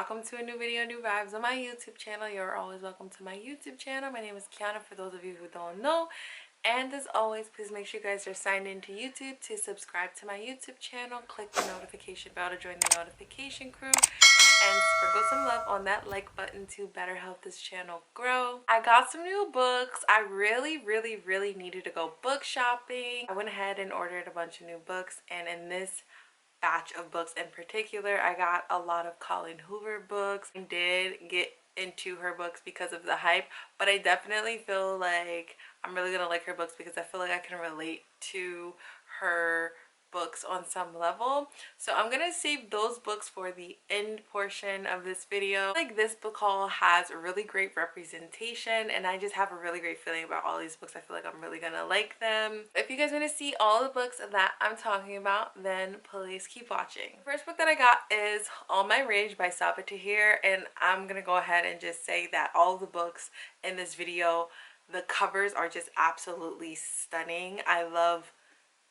welcome to a new video, new vibes on my YouTube channel. You're always welcome to my YouTube channel. My name is Keionna for those of you who don't know. And as always, please make sure you guys are signed into YouTube to subscribe to my YouTube channel. Click the notification bell to join the notification crew. And sprinkle some love on that like button to better help this channel grow. I got some new books. I really needed to go book shopping. I went ahead and ordered a bunch of new books, and in this batch of books in particular, I got a lot of Colleen Hoover books. I did get into her books because of the hype, but I definitely feel like I'm really gonna like her books because I feel like I can relate to her books on some level. So I'm gonna save those books for the end portion of this video. Like, this book haul has really great representation, and I just have a really great feeling about all these books. I feel like I'm really gonna like them. If you guys want to see all the books that I'm talking about, then please keep watching. The first book that I got is All My Rage by Sabaa Tahir, and I'm gonna go ahead and just say that all the books in this video, the covers are just absolutely stunning. I love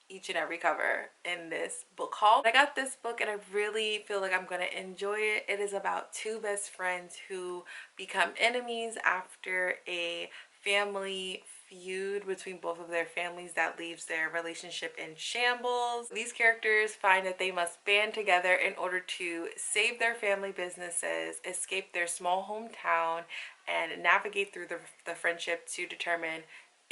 each and every cover in this book haul. I got this book and I really feel like I'm gonna enjoy it. It is about two best friends who become enemies after a family feud between both of their families that leaves their relationship in shambles. These characters find that they must band together in order to save their family businesses, escape their small hometown, and navigate through the friendship to determine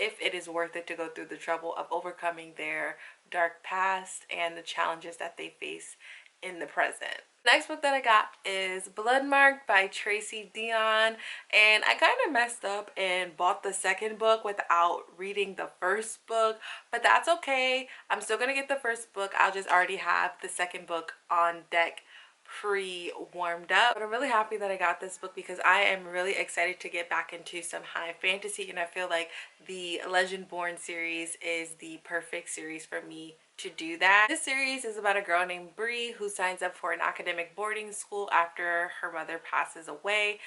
if it is worth it to go through the trouble of overcoming their dark past and the challenges that they face in the present. The next book that I got is Bloodmarked by Tracy Deonn, and I kind of messed up and bought the second book without reading the first book, but that's okay. I'm still gonna get the first book. I'll just already have the second book on deck pre-warmed up. But I'm really happy that I got this book because I am really excited to get back into some high fantasy, and I feel like the Legendborn series is the perfect series for me to do that. This series is about a girl named Bree who signs up for an academic boarding school after her mother passes away,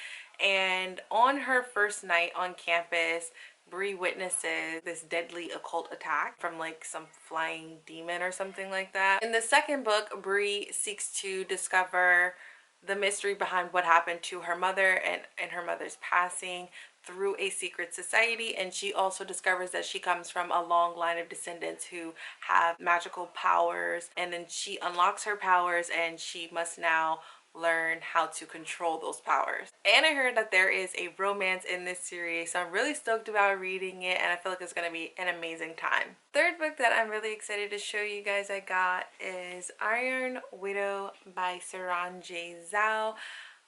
and on her first night on campus, Bree witnesses this deadly occult attack from like some flying demon or something like that. In the second book, Bree seeks to discover the mystery behind what happened to her mother and her mother's passing through a secret society, and she also discovers that she comes from a long line of descendants who have magical powers, and then she unlocks her powers and she must now learn how to control those powers. And I heard that there is a romance in this series, so I'm really stoked about reading it, and I feel like it's going to be an amazing time. Third book that I'm really excited to show you guys I got is Iron Widow by Saran J. Zhao.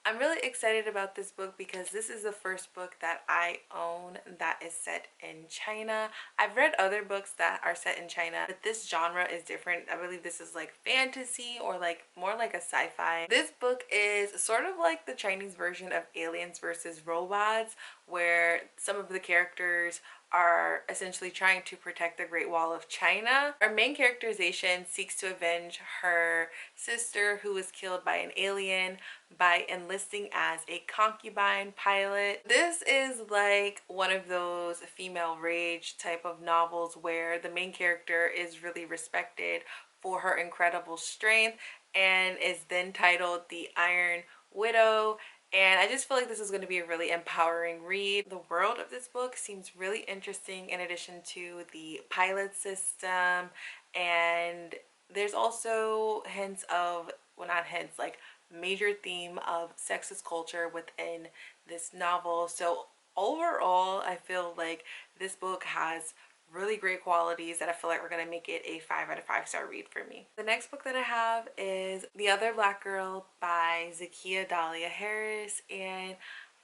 I'm really excited about this book because this is the first book that I own that is set in China. I've read other books that are set in China, but this genre is different. I believe this is like fantasy or like more like a sci-fi. This book is sort of like the Chinese version of Aliens versus Robots, where some of the characters are essentially trying to protect the Great Wall of China. Our main characterization seeks to avenge her sister who was killed by an alien by enlisting as a concubine pilot. This is like one of those female rage type of novels where the main character is really respected for her incredible strength and is then titled the Iron Widow. And I just feel like this is going to be a really empowering read. The world of this book seems really interesting in addition to the pilot system, and there's also hints of, well, not hints, like major theme of sexist culture within this novel. So overall, I feel like this book has really great qualities that I feel like we're gonna make it a 5 out of 5 star read for me. The next book that I have is The Other Black Girl by Zakiya Dahlia Harris, and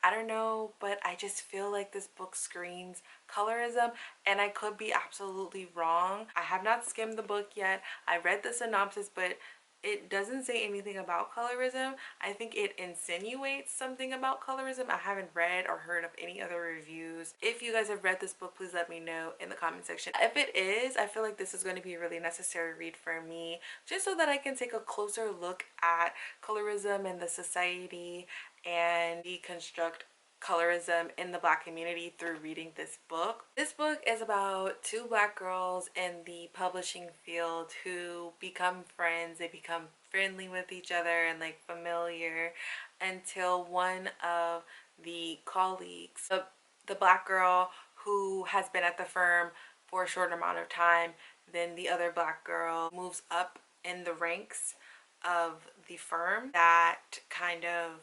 I don't know, but I just feel like this book screams colorism, and I could be absolutely wrong. I have not skimmed the book yet. I read the synopsis, but it doesn't say anything about colorism. I think it insinuates something about colorism. I haven't read or heard of any other reviews. If you guys have read this book, please let me know in the comment section. If it is, I feel like this is going to be a really necessary read for me, just so that I can take a closer look at colorism and the society and deconstruct colorism in the Black community through reading this book. This book is about two Black girls in the publishing field who become friends. They become friendly with each other and like familiar, until one of the colleagues, the black girl who has been at the firm for a short amount of time, then the other black girl moves up in the ranks of the firm. That kind of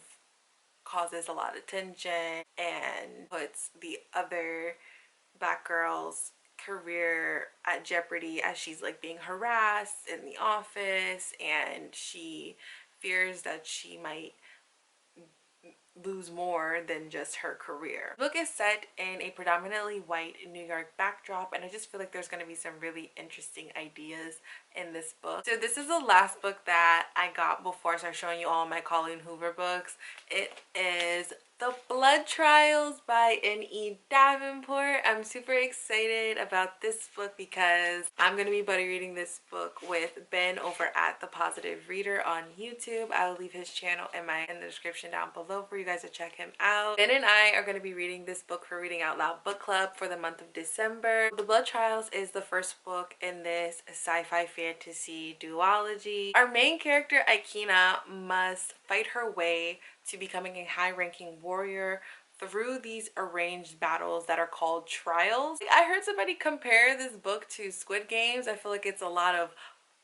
causes a lot of tension and puts the other black girl's career at jeopardy as she's like being harassed in the office, and she fears that she might lose more than just her career. The book is set in a predominantly white New York backdrop, and I just feel like there's going to be some really interesting ideas in this book. So this is the last book that I got before I start showing you all my Colleen Hoover books. It is The Blood Trials by N.E. Davenport. I'm super excited about this book because I'm going to be buddy reading this book with Ben over at The Positive Reader on YouTube. I will leave his channel in the description down below for you guys to check him out. Ben and I are going to be reading this book for Reading Out Loud Book Club for the month of December. The Blood Trials is the first book in this sci-fi fantasy duology. Our main character, Keionna, must fight her way to becoming a high-ranking warrior through these arranged battles that are called trials. I heard somebody compare this book to Squid Games. I feel like it's a lot of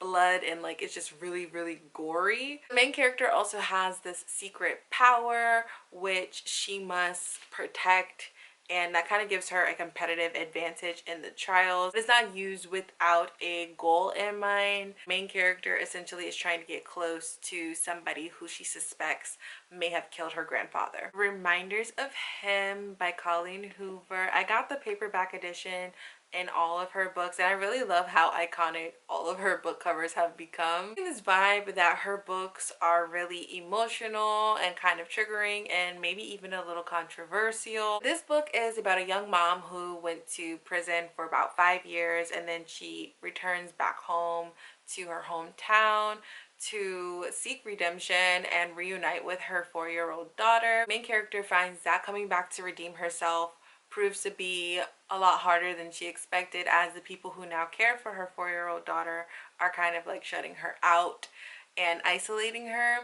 blood and like it's just really gory. The main character also has this secret power which she must protect, and that kind of gives her a competitive advantage in the trials. It's not used without a goal in mind. The main character essentially is trying to get close to somebody who she suspects may have killed her grandfather. Reminders of Him by Colleen Hoover. I got the paperback edition in all of her books, and I really love how iconic all of her book covers have become. This vibe that her books are really emotional and kind of triggering and maybe even a little controversial. This book is about a young mom who went to prison for about 5 years, and then she returns back home to her hometown to seek redemption and reunite with her 4-year-old daughter. The main character finds that coming back to redeem herself proves to be a lot harder than she expected, as the people who now care for her 4-year-old daughter are kind of like shutting her out and isolating her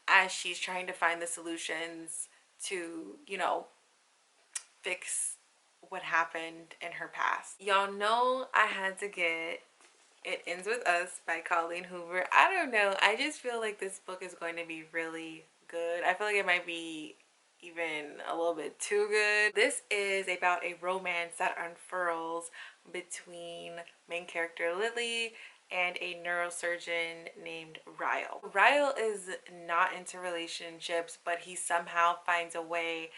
as she's trying to find the solutions to, you know, fix what happened in her past. Y'all know I had to get It Ends With Us by Colleen Hoover. I don't know, I just feel like this book is going to be really good. I feel like it might be even a little bit too good. This is about a romance that unfurls between main character Lily and a neurosurgeon named Ryle. Ryle is not into relationships, but he somehow finds a way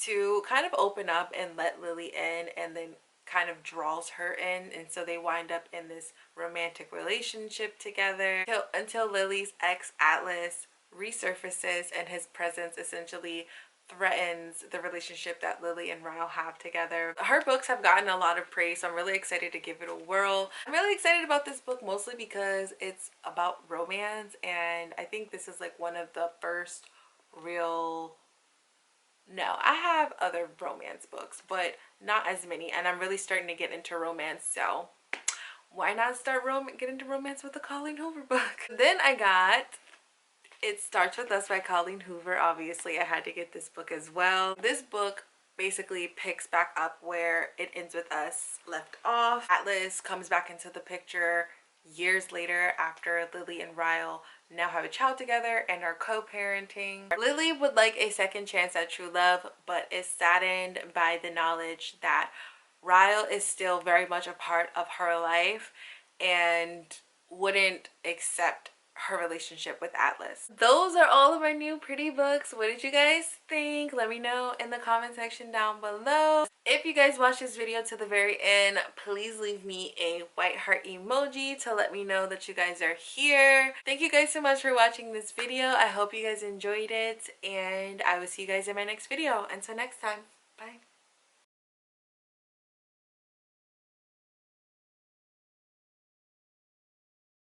to kind of open up and let Lily in, and then kind of draws her in, and so they wind up in this romantic relationship together until Lily's ex Atlas resurfaces, and his presence essentially threatens the relationship that Lily and Ryle have together. Her books have gotten a lot of praise, so I'm really excited to give it a whirl. I'm really excited about this book mostly because it's about romance, and I think this is like one of the first real... No, I have other romance books, but not as many, and I'm really starting to get into romance, so why not get into romance with a Colleen Hoover book? Then I got It Starts With Us by Colleen Hoover. Obviously, I had to get this book as well. This book basically picks back up where It Ends With Us left off. Atlas comes back into the picture years later after Lily and Ryle now have a child together and are co-parenting. Lily would like a second chance at true love, but is saddened by the knowledge that Ryle is still very much a part of her life and wouldn't accept her relationship with Atlas. Those are all of my new pretty books. What did you guys think? Let me know in the comment section down below. If you guys watched this video to the very end, please leave me a white heart emoji to let me know that you guys are here. Thank you guys so much for watching this video. I hope you guys enjoyed it, and I will see you guys in my next video. Until next time, bye.